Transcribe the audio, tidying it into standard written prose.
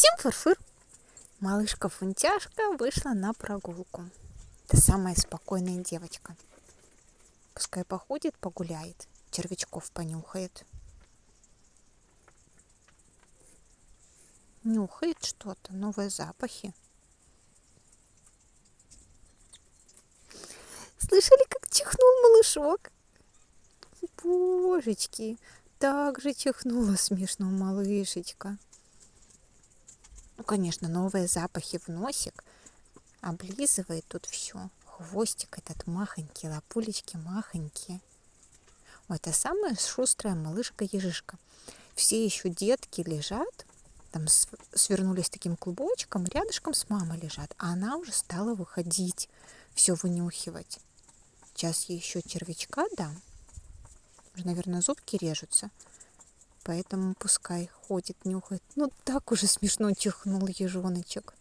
Всем фыр-фыр! Малышка-фунтяшка вышла на прогулку. Это самая спокойная девочка. Пускай походит, погуляет, червячков понюхает. Нюхает что-то, новые запахи. Слышали, как чихнул малышок? Божечки, так же чихнула смешно малышечка. Ну, конечно, новые запахи в носик. Облизывает тут все. Хвостик этот махонький, лапулечки махонькие. Ой, это самая шустрая малышка-ежишка. Все еще детки лежат, там свернулись таким клубочком, рядышком с мамой лежат. А она уже стала выходить, все вынюхивать. Сейчас я еще червячка дам. Уже, наверное, зубки режутся. Поэтому пускай ходит, нюхает. Ну, так уже смешно чихнул ежоночек.